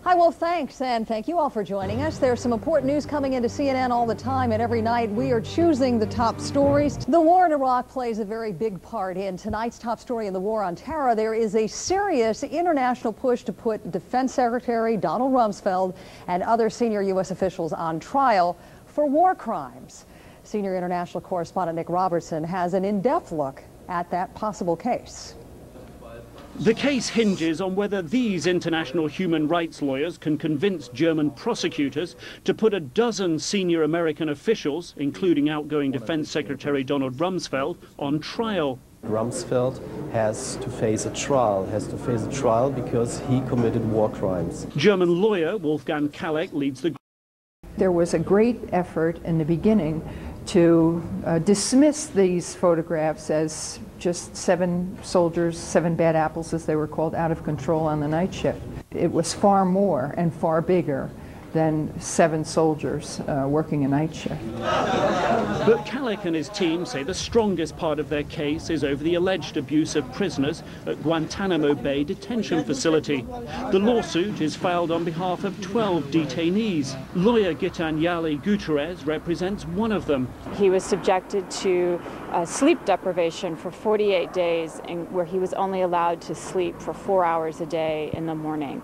Hi, well, thanks, and thank you all for joining us. There's some important news coming into CNN all the time, and every night we are choosing the top stories. The war in Iraq plays a very big part in tonight's top story in the war on terror. There is a serious international push to put Defense Secretary Donald Rumsfeld and other senior U.S. officials on trial for war crimes. Senior international correspondent Nick Robertson has an in-depth look at that possible case. The case hinges on whether these international human rights lawyers can convince German prosecutors to put a dozen senior American officials, including outgoing Defense Secretary Donald Rumsfeld, on trial. Rumsfeld has to face a trial, because he committed war crimes. German lawyer Wolfgang Kalleck leads the group. There was a great effort in the beginning to dismiss these photographs as just 7 soldiers, 7 bad apples as they were called, out of control on the night shift. It was far more and far bigger than 7 soldiers working a night shift. But Kalleck and his team say the strongest part of their case is over the alleged abuse of prisoners at Guantanamo Bay detention facility. The lawsuit is filed on behalf of 12 detainees. Lawyer Gitanjali Gutierrez represents one of them. He was subjected to sleep deprivation for 48 days, where he was only allowed to sleep for 4 hours a day in the morning.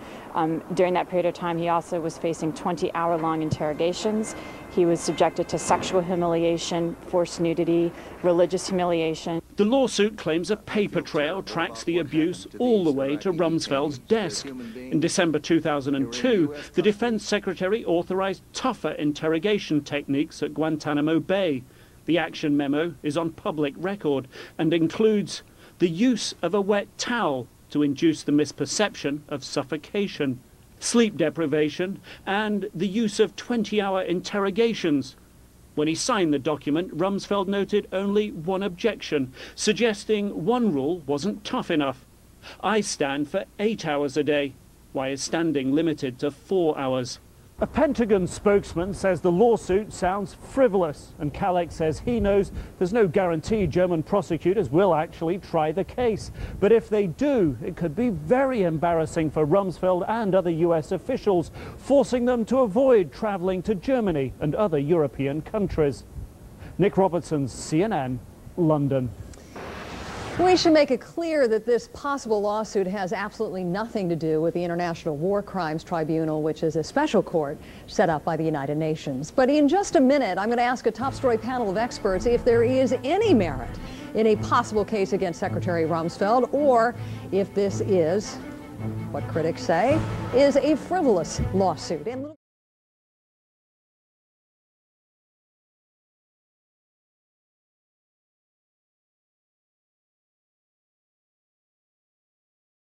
During that period of time, he also was facing 20-hour-long interrogations. He was subjected to sexual humiliation, forced nudity, religious humiliation. The lawsuit claims a paper trail tracks the abuse all the way to Rumsfeld's desk. In December 2002, the Defense Secretary authorized tougher interrogation techniques at Guantanamo Bay. The action memo is on public record and includes the use of a wet towel to induce the misperception of suffocation, sleep deprivation, and the use of 20-hour interrogations. When he signed the document, Rumsfeld noted only one objection, suggesting one rule wasn't tough enough. I stand for 8 hours a day. Why is standing limited to 4 hours? A Pentagon spokesman says the lawsuit sounds frivolous, and Kalleck says he knows there's no guarantee German prosecutors will actually try the case. But if they do, it could be very embarrassing for Rumsfeld and other US officials, forcing them to avoid traveling to Germany and other European countries. Nick Robertson, CNN, London. We should make it clear that this possible lawsuit has absolutely nothing to do with the International War Crimes Tribunal, which is a special court set up by the United Nations. But in just a minute, I'm going to ask a top story panel of experts if there is any merit in a possible case against Secretary Rumsfeld, or if this is, what critics say, is a frivolous lawsuit.